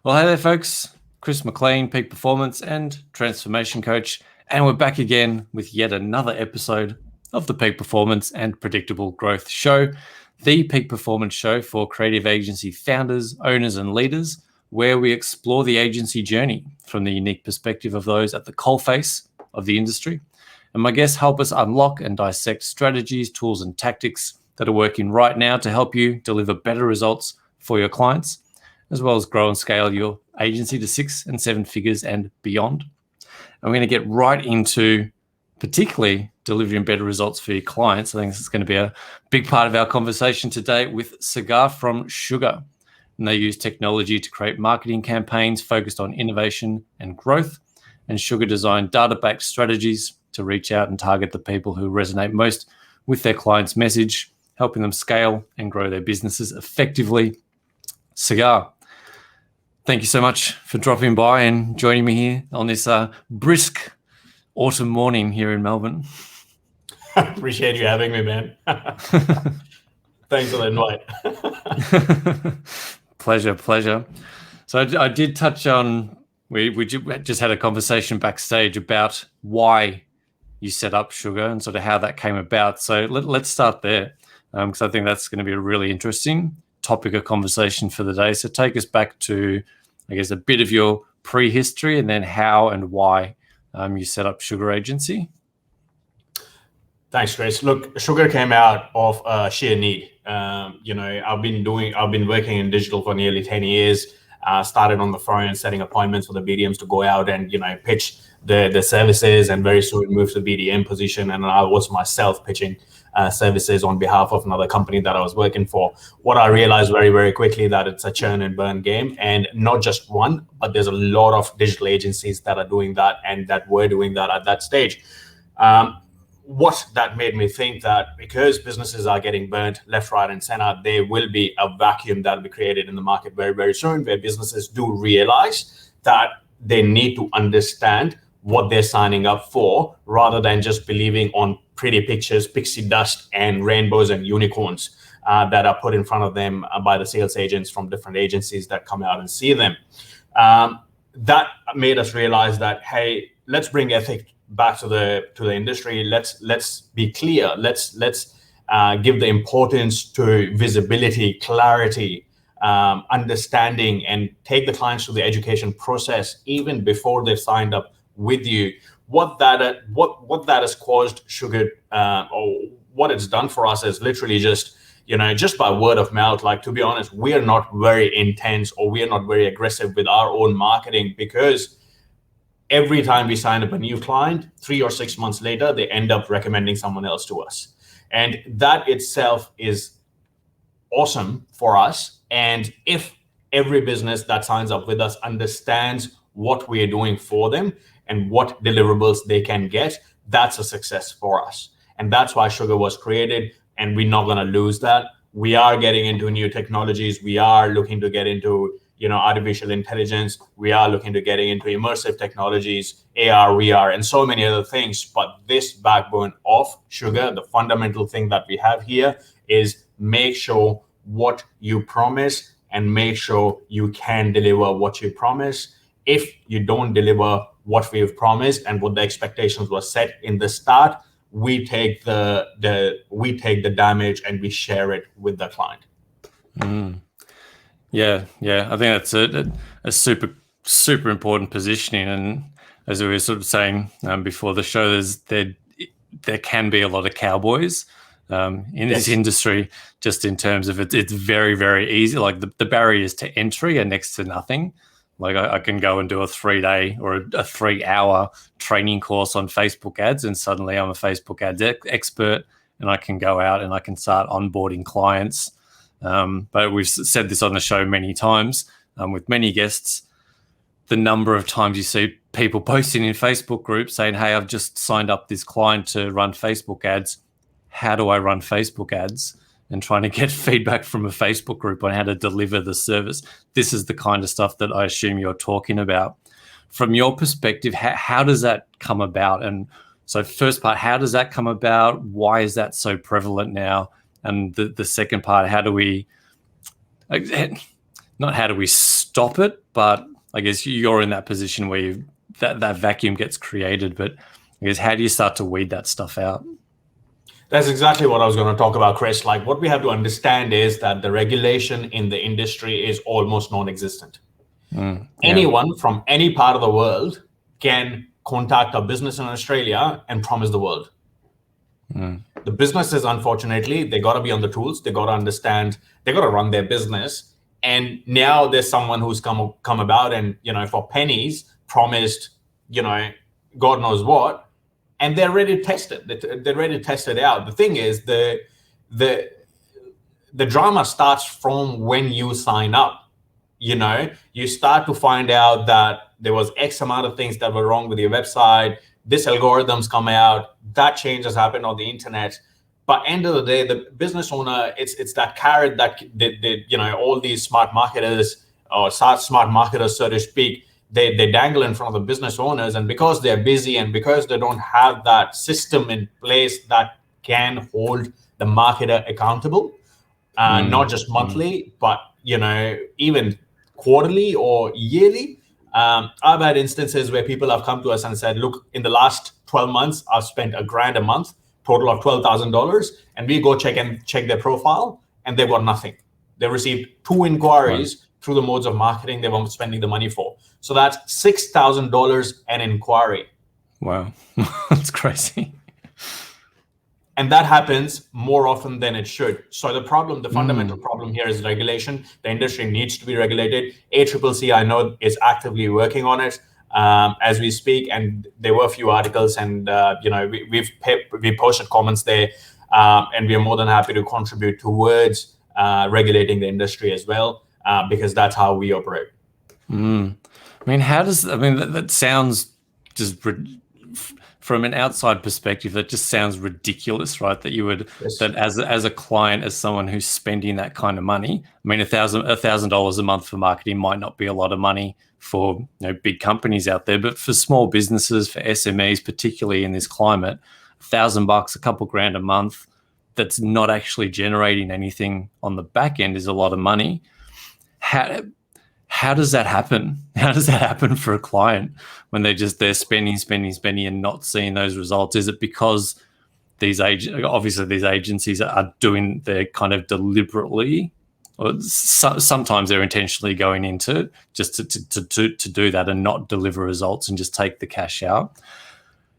Well, hey there, folks. Chris McLean, Peak Performance and Transformation Coach. And we're back again with yet another episode of the Peak Performance and Predictable Growth Show, the peak performance show for creative agency founders, owners, and leaders, where we explore the agency journey from the unique perspective of those at the coalface of the industry. And my guests help us unlock and dissect strategies, tools, and tactics that are working right now to help you deliver better results for your clients, as well as grow and scale your agency to 6 and 7 figures and beyond. And we're going to get right into particularly delivering better results for your clients. I think this is going to be a big part of our conversation today with Sagar from Xugar. And they use technology to create marketing campaigns focused on innovation and growth. And Xugar designed data-backed strategies to reach out and target the people who resonate most with their client's message, helping them scale and grow their businesses effectively. Sagar, thank you so much for dropping by and joining me here on this brisk autumn morning here in Melbourne. Appreciate you having me, man. Thanks for the invite. Pleasure. So I did touch on, we just had a conversation backstage about why you set up Xugar and sort of how that came about. So let's start there, because I think that's going to be a really interesting topic of conversation for the day. So take us back to, I guess, a bit of your prehistory and then how and why you set up Xugar Agency. Thanks, Chris. Look, Xugar came out of sheer need. I've been working in digital for nearly 10 years. Started on the phone, setting appointments for the BDMs to go out and pitch the services, and very soon moved to the BDM position. And I was myself pitching services on behalf of another company that I was working for. What I realized very, very quickly that it's a churn and burn game, and not just one, but there's a lot of digital agencies that are doing that and that were doing that at that stage. What that made me think that because businesses are getting burnt left, right, and center, there will be a vacuum that will be created in the market very, very soon, where businesses do realize that they need to understand what they're signing up for, rather than just believing on pretty pictures, pixie dust, and rainbows and unicorns that are put in front of them by the sales agents from different agencies that come out and see them. That made us realize that, hey, let's bring ethics back to the industry. Let's be clear. Let's give the importance to visibility, clarity, understanding, and take the clients through the education process even before they've signed up with you. What that has caused Xugar, or what it's done for us, is literally just by word of mouth. Like, to be honest, we are not very intense, or we are not very aggressive with our own marketing, because every time we sign up a new client, 3 or 6 months later, they end up recommending someone else to us. And that itself is awesome for us. And if every business that signs up with us understands what we are doing for them and what deliverables they can get, that's a success for us. And that's why Xugar was created, and we're not going to lose that. We are getting into new technologies. We are looking to get into artificial intelligence. We are looking to getting into immersive technologies, AR, VR, and so many other things. But this backbone of Xugar, the fundamental thing that we have here, is make sure what you promise and make sure you can deliver what you promise. If you don't deliver what we've promised and what the expectations were set in the start, we take the damage and we share it with the client. Yeah. I think that's a super important positioning. And as we were sort of saying before the show, there can be a lot of cowboys in this industry, just in terms of it's very, very easy. Like the barriers to entry are next to nothing. Like I can go and do a 3-day or a 3-hour training course on Facebook ads, and suddenly I'm a Facebook ads expert, and I can go out and I can start onboarding clients. But we've said this on the show many times with many guests, the number of times you see people posting in Facebook groups saying, hey, I've just signed up this client to run Facebook ads. How do I run Facebook ads? And trying to get feedback from a Facebook group on how to deliver the service. This is the kind of stuff that I assume you're talking about. From your perspective, how does that come about? And so first part, how does that come about? Why is that so prevalent now? And the second part, how do we not how do we stop it, but I guess you're in that position where that vacuum gets created, but I guess how do you start to weed that stuff out? That's exactly what I was going to talk about, Chris. Like, what we have to understand is that the regulation in the industry is almost non-existent. Anyone from any part of the world can contact a business in Australia and promise the world. The businesses, unfortunately, they got to be on the tools. They got to understand. They got to run their business. And now there's someone who's come about and, for pennies promised, God knows what, and they're ready to test it. They're ready to test it out. The thing is, the drama starts from when you sign up. You start to find out that there was X amount of things that were wrong with your website. This algorithms come out, that change has happened on the internet. But end of the day, the business owner, it's that carrot that all these smart marketers or smart marketers, so to speak, they dangle in front of the business owners. And because they're busy and because they don't have that system in place that can hold the marketer accountable, not just monthly, but even quarterly or yearly. I've had instances where people have come to us and said, look, in the last 12 months, I've spent $1,000 a month, total of $12,000. And we go check their profile and they've got nothing. They received 2 inquiries through the modes of marketing they were spending the money for. So that's $6,000 an inquiry. Wow, that's crazy. And that happens more often than it should. So the fundamental problem here is regulation. The industry needs to be regulated. ACCC, I know, is actively working on it as we speak. And there were a few articles, and we posted comments there, and we are more than happy to contribute towards regulating the industry as well, because that's how we operate. I mean, that sounds just. From an outside perspective, that just sounds ridiculous, right? That you would that as a client, as someone who's spending that kind of money. I mean, $1,000 a month for marketing might not be a lot of money for big companies out there, but for small businesses, for SMEs, particularly in this climate, $1,000, a couple grand a month, that's not actually generating anything on the back end is a lot of money. How does that happen? How does that happen for a client when they're spending and not seeing those results? Is it because these agencies are doing their kind of deliberately, or sometimes they're intentionally going into just to do that and not deliver results and just take the cash out?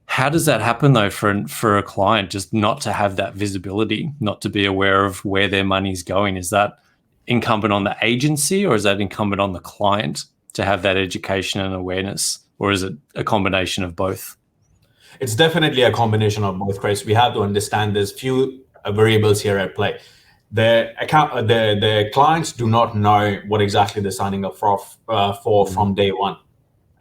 How does that happen though for a client, just not to have that visibility, not to be aware of where their money's going? Is that incumbent on the agency, or is that incumbent on the client to have that education and awareness, or is it a combination of both? It's definitely a combination of both, Chris. We have to understand there's few variables here at play. The clients do not know what exactly they're signing up for from day one.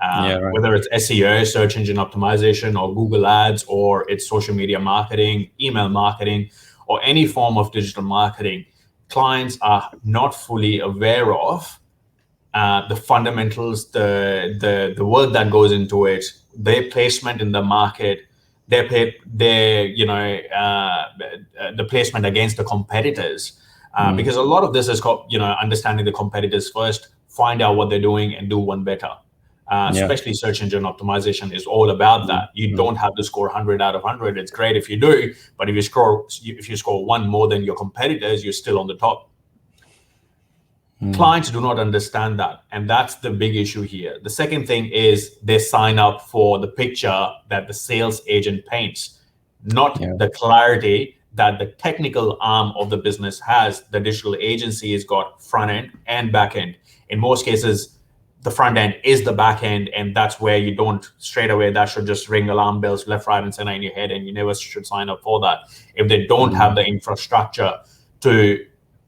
Whether it's SEO, search engine optimization, or Google Ads, or it's social media marketing, email marketing, or any form of digital marketing, clients are not fully aware of the fundamentals, the work that goes into it, their placement in the market, the placement against the competitors. Because a lot of this is called, understanding the competitors first, find out what they're doing and do one better. Especially search engine optimization is all about that. You don't have to score 100 out of 100. It's great if you do, but if you score 1 more than your competitors, you're still on the top. Clients do not understand that, and that's the big issue here. The second thing is they sign up for the picture that the sales agent paints, not the clarity that the technical arm of the business has. The digital agency has got front end and back end. In most cases, the front end is the back end, and that's where you don't straight away, that should just ring alarm bells left, right, and center in your head, and you never should sign up for that. If they don't have the infrastructure to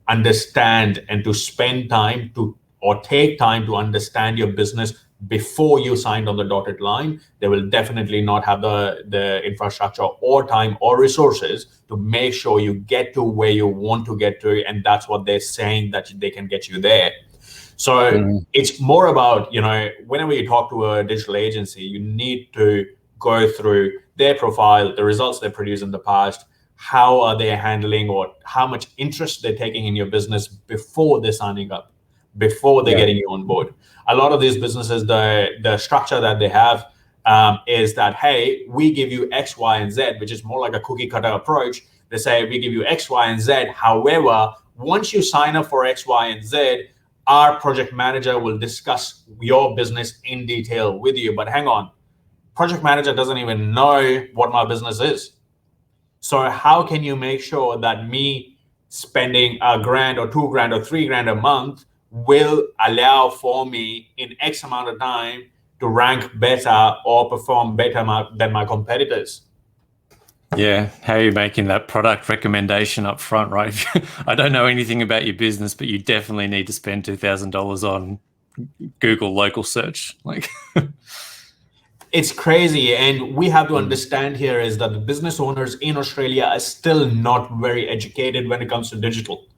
understand and to spend time to, or take time to understand your business before you signed on the dotted line, they will definitely not have the infrastructure or time or resources to make sure you get to where you want to get to, and that's what they're saying, that they can get you there. So it's more about, whenever you talk to a digital agency, you need to go through their profile, the results they produced in the past, how are they handling, or how much interest they're taking in your business before they're signing up. before they're getting you on board. A lot of these businesses, the structure that they have is that, hey, we give you X, Y, and Z, which is more like a cookie cutter approach. They say, we give you X, Y, and Z. However, once you sign up for X, Y, and Z, our project manager will discuss your business in detail with you. But hang on, project manager doesn't even know what my business is. So how can you make sure that me spending $1,000 or $2,000 or $3,000 a month will allow for me in X amount of time to rank better or perform better than my competitors? Yeah, how are you making that product recommendation up front, right? I don't know anything about your business, but you definitely need to spend $2,000 on Google local search. Like, it's crazy. And we have to understand here is that the business owners in Australia are still not very educated when it comes to digital.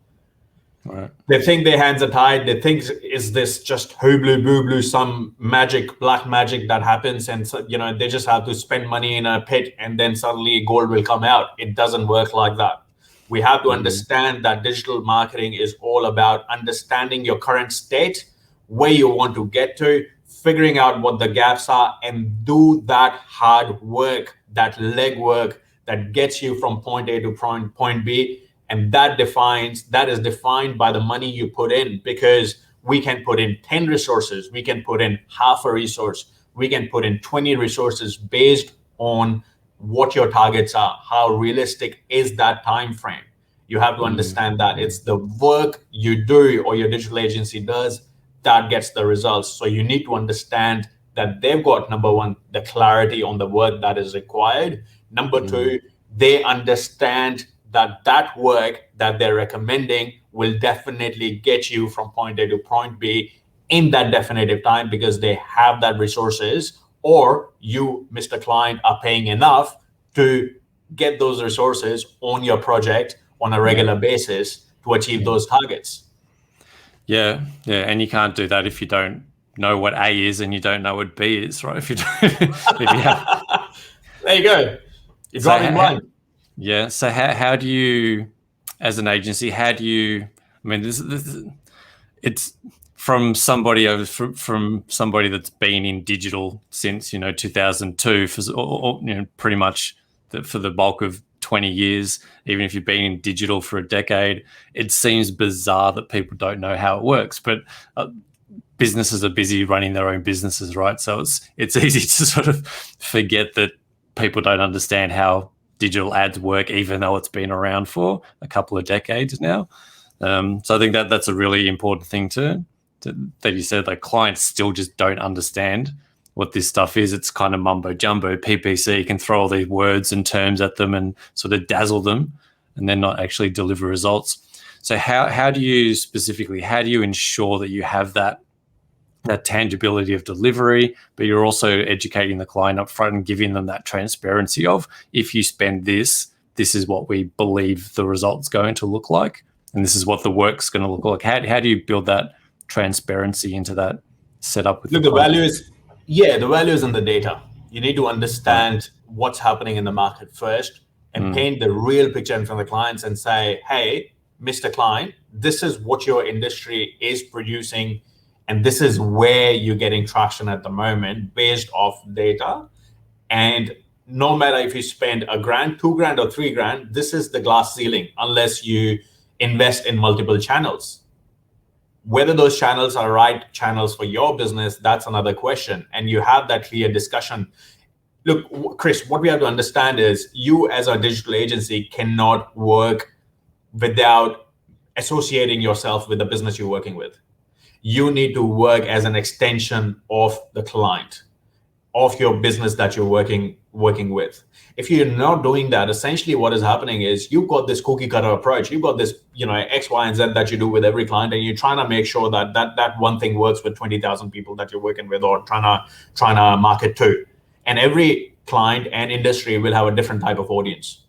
Right. They think their hands are tied. They think, is this just hoobly boobly, some magic, black magic that happens, and so, they just have to spend money in a pit and then suddenly gold will come out. It doesn't work like that. We have to understand that digital marketing is all about understanding your current state, where you want to get to, figuring out what the gaps are, and do that hard work, that legwork that gets you from point A to point B. And that is defined by the money you put in, because we can put in 10 resources, we can put in half a resource, we can put in 20 resources based on what your targets are, how realistic is that time frame. You have to understand that it's the work you do or your digital agency does that gets the results. So you need to understand that they've got, number one, the clarity on the work that is required. Number two, they understand that work that they're recommending will definitely get you from point A to point B in that definitive time, because they have that resources, or you, Mr. Client, are paying enough to get those resources on your project on a regular basis to achieve those targets. Yeah, and you can't do that if you don't know what A is and you don't know what B is, right? If you have... There you go. You're driving blind. Yeah. So how do you, as an agency, it's from somebody that's been in digital since 2002 or pretty much for the bulk of 20 years. Even if you've been in digital for a decade, it seems bizarre that people don't know how it works. But businesses are busy running their own businesses, right? So it's easy to sort of forget that people don't understand how digital ads work, even though it's been around for a couple of decades now. So I think that's a really important thing that you said. Like, clients still just don't understand what this stuff is. It's kind of mumbo jumbo. PPC can throw all these words and terms at them and sort of dazzle them, and then not actually deliver results. So how do you ensure that you have that tangibility of delivery, but you're also educating the client up front and giving them that transparency of, if you spend this is what we believe the result's going to look like, and this is what the work's going to look like. How do you build that transparency into that setup with the value is in the data. You need to understand what's happening in the market first and paint the real picture in front of the clients and say, hey, Mr. Client, this is what your industry is producing, and this is where you're getting traction at the moment based off data. And no matter if you spend $1,000, $2,000, or $3,000, this is the glass ceiling, unless you invest in multiple channels. Whether those channels are right channels for your business, that's another question. And you have that clear discussion. Look, Chris, what we have to understand is you as a digital agency cannot work without associating yourself with the business you're working with. You need to work as an extension of the client, of your business that you're working with. If you're not doing that, essentially what is happening is you've got this cookie cutter approach. You've got this, X, Y, and Z that you do with every client, and you're trying to make sure that one thing works with 20,000 people that you're working with or trying to market to. And every client and industry will have a different type of audience,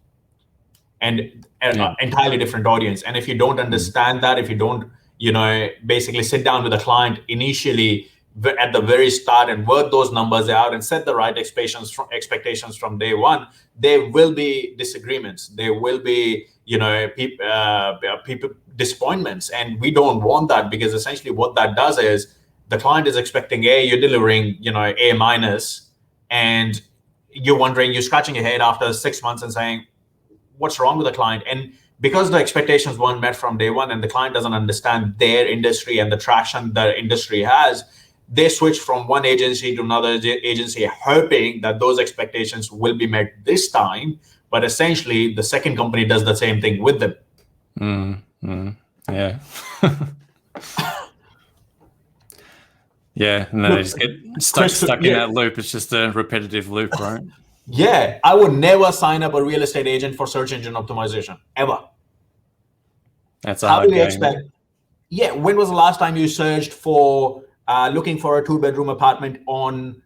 and an entirely different audience. And if you don't understand that, if you don't, basically sit down with a client initially at the very start and work those numbers out and set the right expectations from day one, there will be disagreements. There will be, people disappointments. And we don't want that, because essentially what that does is the client is expecting A, you're delivering, A minus, and you're scratching your head after 6 months and saying, what's wrong with the client? And because the expectations weren't met from day one, and the client doesn't understand their industry and the traction the industry has, they switch from one agency to another agency, hoping that those expectations will be met this time. But essentially, the second company does the same thing with them. Yeah. Yeah, and then they just get stuck in that loop. It's just a repetitive loop, right? Yeah, I would never sign up a real estate agent for search engine optimization, ever. That's a hard game. Yeah, when was the last time you searched for looking for a 2-bedroom apartment on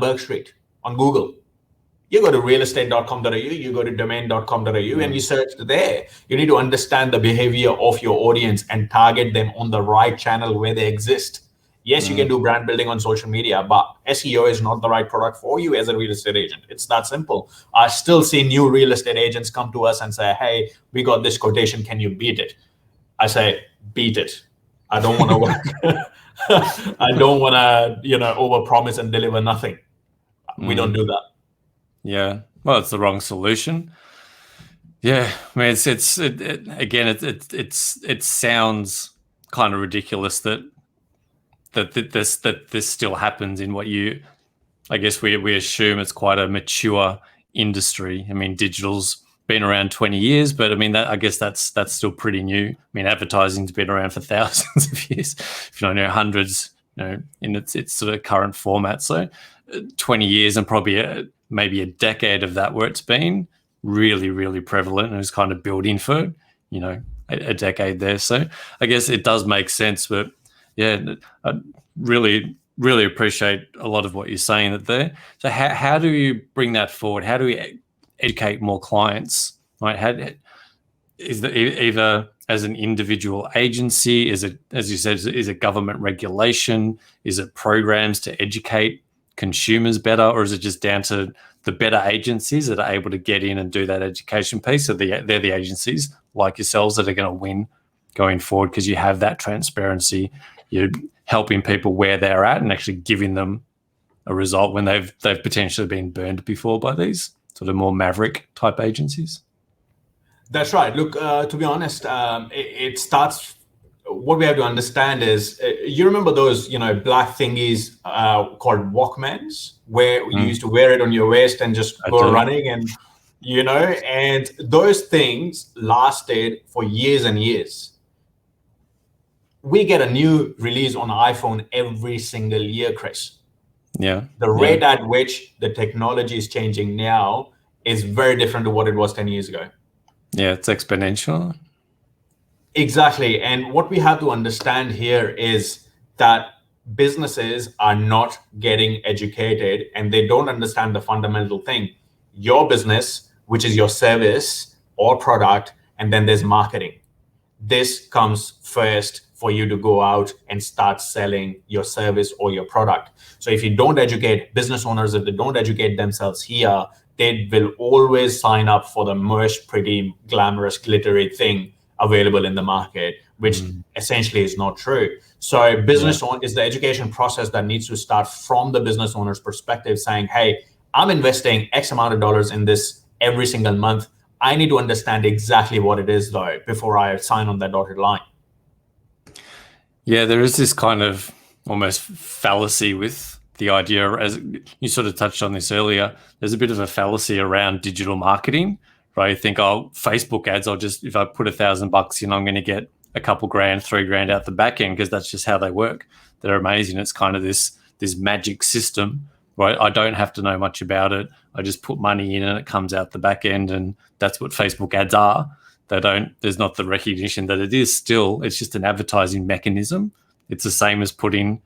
Burke Street on Google? You go to realestate.com.au, you go to domain.com.au, and you search there. You need to understand the behavior of your audience and target them on the right channel where they exist. Yes, you can do brand building on social media, but SEO is not the right product for you as a real estate agent. It's that simple. I still see new real estate agents come to us and say, hey, we got this quotation. Can you beat it? I say, beat it. I don't want to work. I don't want to, overpromise and deliver nothing. We don't do that. Yeah. Well, it's the wrong solution. Yeah. I mean, it sounds kind of ridiculous that this still happens in what I guess we assume it's quite a mature industry. I mean, digital's been around 20 years, but I mean, I guess that's still pretty new. I mean, advertising's been around for thousands of years, if you don't know, hundreds, in its sort of current format. So 20 years and probably maybe a decade of that where it's been really, really prevalent and it's kind of built in for, a decade there. So I guess it does make sense, but yeah, I really, really appreciate a lot of what you're saying there. So how do you bring that forward? How do we educate more clients? Right? Is it either as an individual agency? Is it, as you said, is it government regulation? Is it programs to educate consumers better? Or is it just down to the better agencies that are able to get in and do that education piece? So they're the agencies like yourselves that are going to win going forward because you have that transparency. You're helping people where they're at and actually giving them a result when they've potentially been burned before by these sort of more maverick type agencies. That's right. Look, to be honest, it starts. What we have to understand is, you remember those, black thingies called Walkmans, where you used to wear it on your waist and just go running, and and those things lasted for years and years. We get a new release on iPhone every single year, Chris. Yeah. The rate at which the technology is changing now is very different to what it was 10 years ago. Yeah, it's exponential. Exactly. And what we have to understand here is that businesses are not getting educated and they don't understand the fundamental thing. Your business, which is your service or product, and then there's marketing. This comes first for you to go out and start selling your service or your product. So if you don't educate business owners, if they don't educate themselves here, they will always sign up for the most pretty glamorous, glittery thing available in the market, which essentially is not true. So business owner is the education process that needs to start from the business owner's perspective, saying, hey, I'm investing X amount of dollars in this every single month. I need to understand exactly what it is, though, before I sign on that dotted line. Yeah, there is this kind of almost fallacy with the idea, as you sort of touched on this earlier, there's a bit of a fallacy around digital marketing, right? You think, Facebook ads, if I put $1,000 in, I'm going to get a couple grand, $3,000 out the back end, because that's just how they work. They're amazing. It's kind of this magic system, right? I don't have to know much about it. I just put money in and it comes out the back end, and that's what Facebook ads are. There's not the recognition that it's just an advertising mechanism. It's the same as putting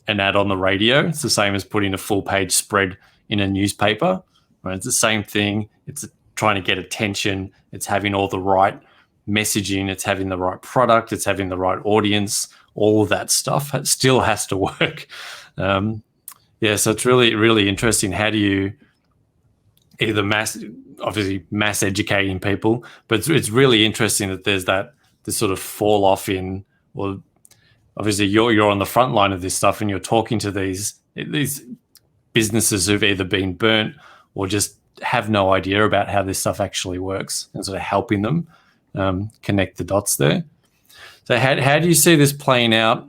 an ad on the radio. It's the same as putting a full page spread in a newspaper, right? It's the same thing. It's trying to get attention. It's having all the right messaging. It's having the right product. It's having the right audience. All of that stuff still has to work. So it's really, really interesting. How do you either obviously mass educating people, but it's really interesting that there's this sort of fall off in, well, obviously you're on the front line of this stuff and you're talking to these businesses who've either been burnt or just have no idea about how this stuff actually works, and sort of helping them connect the dots there. So how do you see this playing out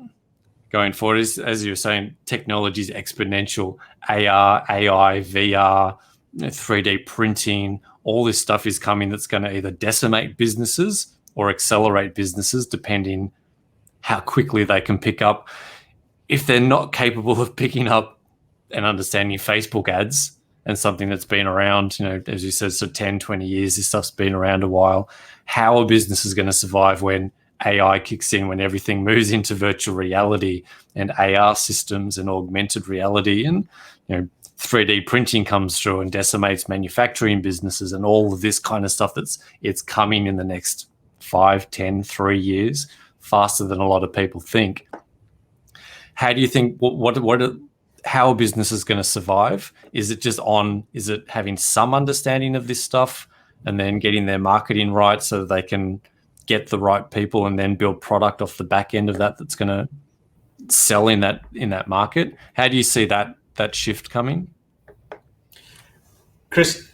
going forward? As you were saying, technology is exponential. AR, AI, VR, 3D printing, all this stuff is coming that's going to either decimate businesses or accelerate businesses, depending how quickly they can pick up. If they're not capable of picking up and understanding Facebook ads and something that's been around, as you said, so 10, 20 years, this stuff's been around a while, how are businesses going to survive when AI kicks in, when everything moves into virtual reality and AR systems and augmented reality, and 3D printing comes through and decimates manufacturing businesses and all of this kind of stuff it's coming in the next 5, 10, 3 years, faster than a lot of people think. How do you think, how are businesses going to survive? Is it having some understanding of this stuff and then getting their marketing right so that they can get the right people and then build product off the back end of that's going to sell in that market? How do you see that shift coming? Chris,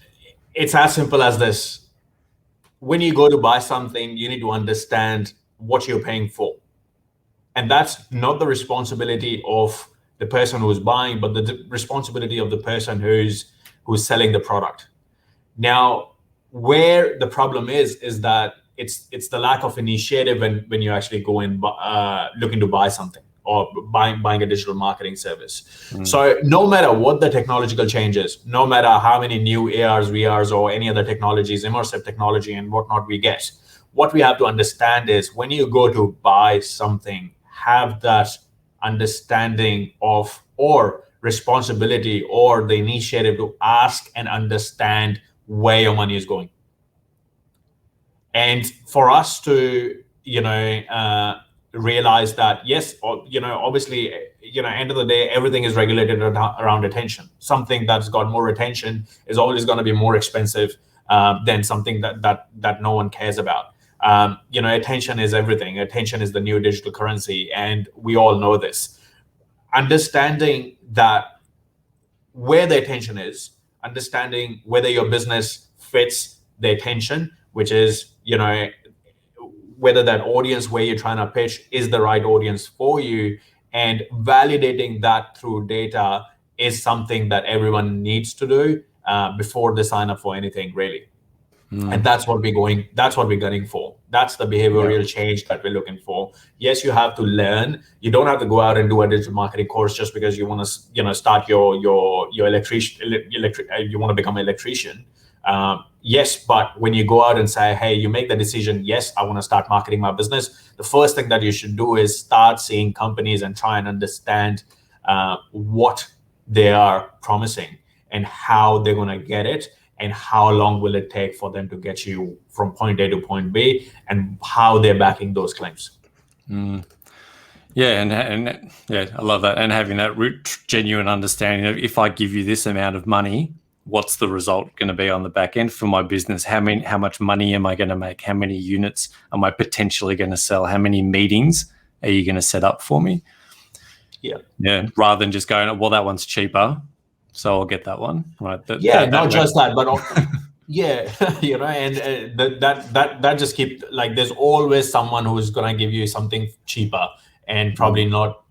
it's as simple as this. When you go to buy something, you need to understand what you're paying for. And that's not the responsibility of the person who's buying, but the responsibility of the person who's selling the product. Now, where the problem is that it's the lack of initiative when you actually go in looking to buy something or buying a digital marketing service. So no matter what the technological changes, no matter how many new ARs, VRs, or any other technologies, immersive technology and whatnot we get, what we have to understand is when you go to buy something, have that understanding of or responsibility or the initiative to ask and understand where your money is going. And for us to, realize that, yes, obviously, end of the day, everything is regulated around attention. Something that's got more attention is always going to be more expensive than something that no one cares about. Attention is everything. Attention is the new digital currency, and we all know this. Understanding that where the attention is, understanding whether your business fits the attention, which is, whether that audience where you're trying to pitch is the right audience for you, and validating that through data is something that everyone needs to do before they sign up for anything, really. And that's what we're gunning for. That's the behavioral change that we're looking for. Yes, you have to learn. You don't have to go out and do a digital marketing course just because you want to, start your electrician. You want to become an electrician. Yes, but when you go out and say, hey, you make the decision, yes, I want to start marketing my business, the first thing that you should do is start seeing companies and try and understand what they are promising and how they're going to get it, and how long will it take for them to get you from point A to point B, and how they're backing those claims. Yeah, and I love that. And having that genuine understanding of, if I give you this amount of money, what's the result going to be on the back end for my business? How much money am I going to make? How many units am I potentially going to sell? How many meetings are you going to set up for me? Yeah. Rather than just going, well, that one's cheaper, so I'll get that one. Right. Not just that, but and that just keep, like, there's always someone who's going to give you something cheaper and probably not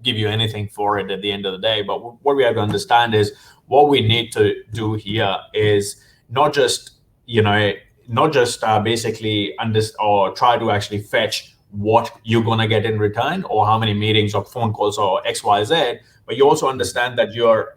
give you anything for it at the end of the day. But what we have to understand is, what we need to do here is not just basically or try to actually fetch what you're going to get in return, or how many meetings or phone calls or XYZ, but you also understand that you're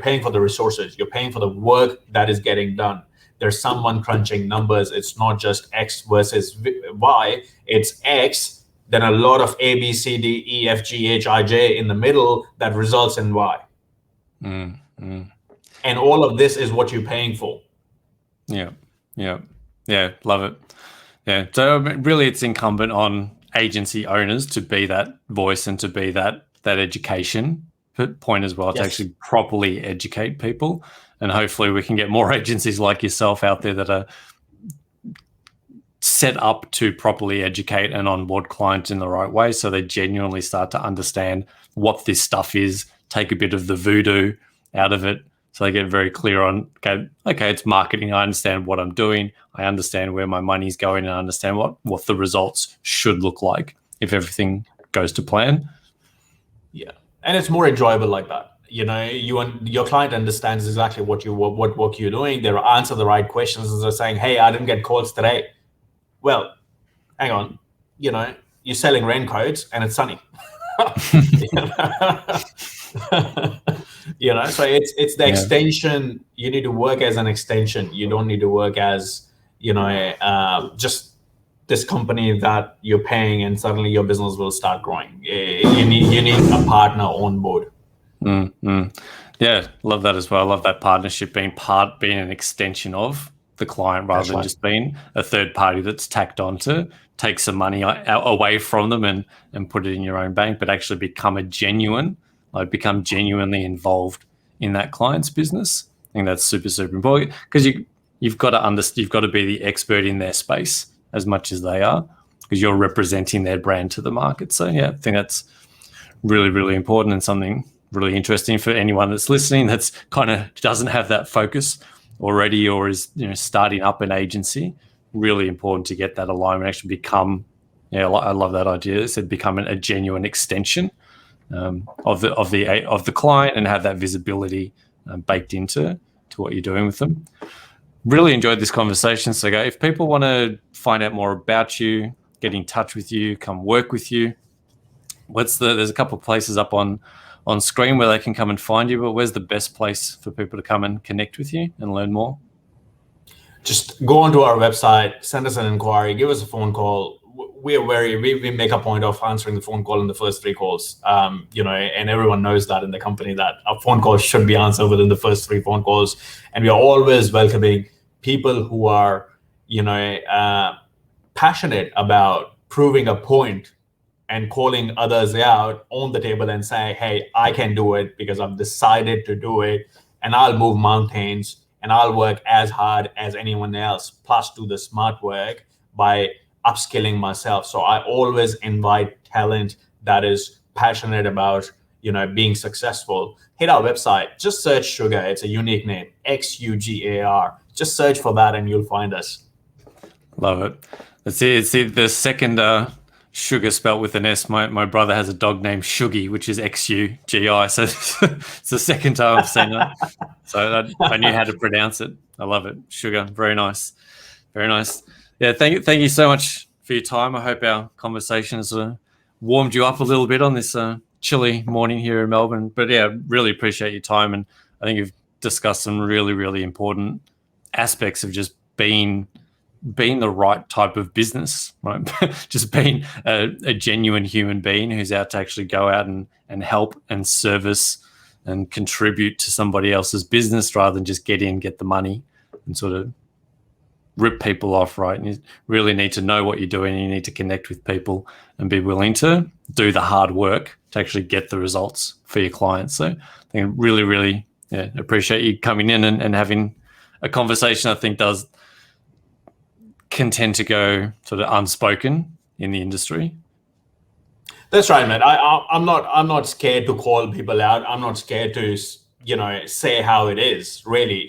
paying for the resources, you're paying for the work that is getting done. There's someone crunching numbers. It's not just X versus Y, it's X, then a lot of A, B, C, D, E, F, G, H, I, J in the middle that results in Y. And all of this is what you're paying for. Yeah, love it. Yeah, so really it's incumbent on agency owners to be that voice and to be that education point as well, to actually properly educate people. And hopefully we can get more agencies like yourself out there that are set up to properly educate and onboard clients in the right way, so they genuinely start to understand what this stuff is, take a bit of the voodoo out of it, so they get very clear on, okay, it's marketing. I understand what I'm doing. I understand where my money's going, and I understand what the results should look like if everything goes to plan. Yeah, and it's more enjoyable like that. Your client understands exactly what work you're doing. They answer the right questions. They're saying, "Hey, I didn't get calls today." Well, hang on. You're selling raincoats and it's sunny. So it's the extension. You need to work as an extension. You don't need to work as just this company that you're paying, and suddenly your business will start growing. You need a partner on board. Yeah, love that as well. I love that partnership, being an extension of the client rather than just being a third party that's tacked on to take some money away from them and put it in your own bank, but actually become genuinely involved in that client's business. I think that's super, super important, because you've got to be the expert in their space as much as they are, because you're representing their brand to the market. So yeah, I think that's really, really important, and something really interesting for anyone that's listening that's kind of doesn't have that focus already, or is starting up an agency. Really important to get that alignment, actually become, I love that idea. It said become a genuine extension of the client, and have that visibility baked into what you're doing with them. Really enjoyed this conversation, Sagar. If people want to find out more about you, get in touch with you, come work with you, there's a couple of places up on screen where they can come and find you, but where's the best place for people to come and connect with you and learn more? Just go onto our website, send us an inquiry, give us a phone call. We make a point of answering the phone call in the first 3 calls. And everyone knows that in the company, that a phone call should be answered within the first 3 phone calls. And we are always welcoming people who are, passionate about proving a point and calling others out on the table and say, "Hey, I can do it because I've decided to do it, and I'll move mountains, and I'll work as hard as anyone else, plus do the smart work by upskilling myself." So I always invite talent that is passionate about, being successful. Hit our website, just search Xugar. It's a unique name, Xugar. Just search for that and you'll find us. Love it. It's the second Xugar spelt with an S. My brother has a dog named Shuggy, which is Xugi. So it's the second time I've seen that. So I knew how to pronounce it. I love it. Xugar. Very nice. Very nice. Yeah, thank you so much for your time. I hope our conversation has warmed you up a little bit on this chilly morning here in Melbourne. But yeah, really appreciate your time. And I think you've discussed some really, really important aspects of just being the right type of business, right? Just being a genuine human being who's out to actually go out and help and service and contribute to somebody else's business, rather than just get the money and sort of rip people off, right? And you really need to know what you're doing, and you need to connect with people and be willing to do the hard work to actually get the results for your clients. So I think really, really appreciate you coming in and having a conversation I think does can tend to go sort of unspoken in the industry. That's right, man. I'm not scared to call people out. I'm not scared to say how it is, really,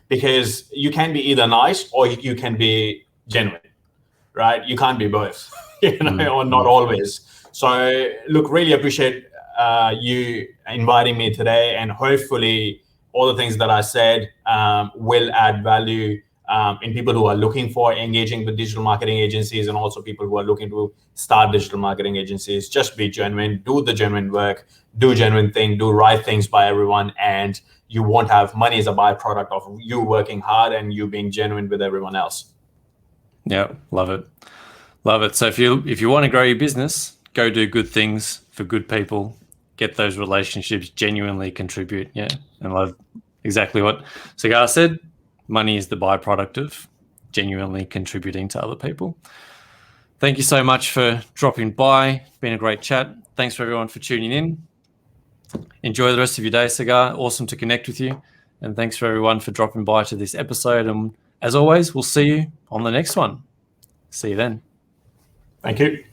because you can be either nice or you can be genuine, right? You can't be both, or not always. So look, really appreciate you inviting me today, and hopefully all the things that I said will add value in people who are looking for engaging with digital marketing agencies, and also people who are looking to start digital marketing agencies. Just be genuine, do the genuine work, do genuine thing, do right things by everyone, and you won't have money as a byproduct of you working hard and you being genuine with everyone else. Yeah, love it. Love it. So if you want to grow your business, go do good things for good people, get those relationships, genuinely contribute. Yeah, and love exactly what Sagar said. Money is the byproduct of genuinely contributing to other people. Thank you so much for dropping by. Been a great chat. Thanks for everyone for tuning in. Enjoy the rest of your day, Sagar. Awesome to connect with you. And thanks for everyone for dropping by to this episode. And as always, we'll see you on the next one. See you then. Thank you.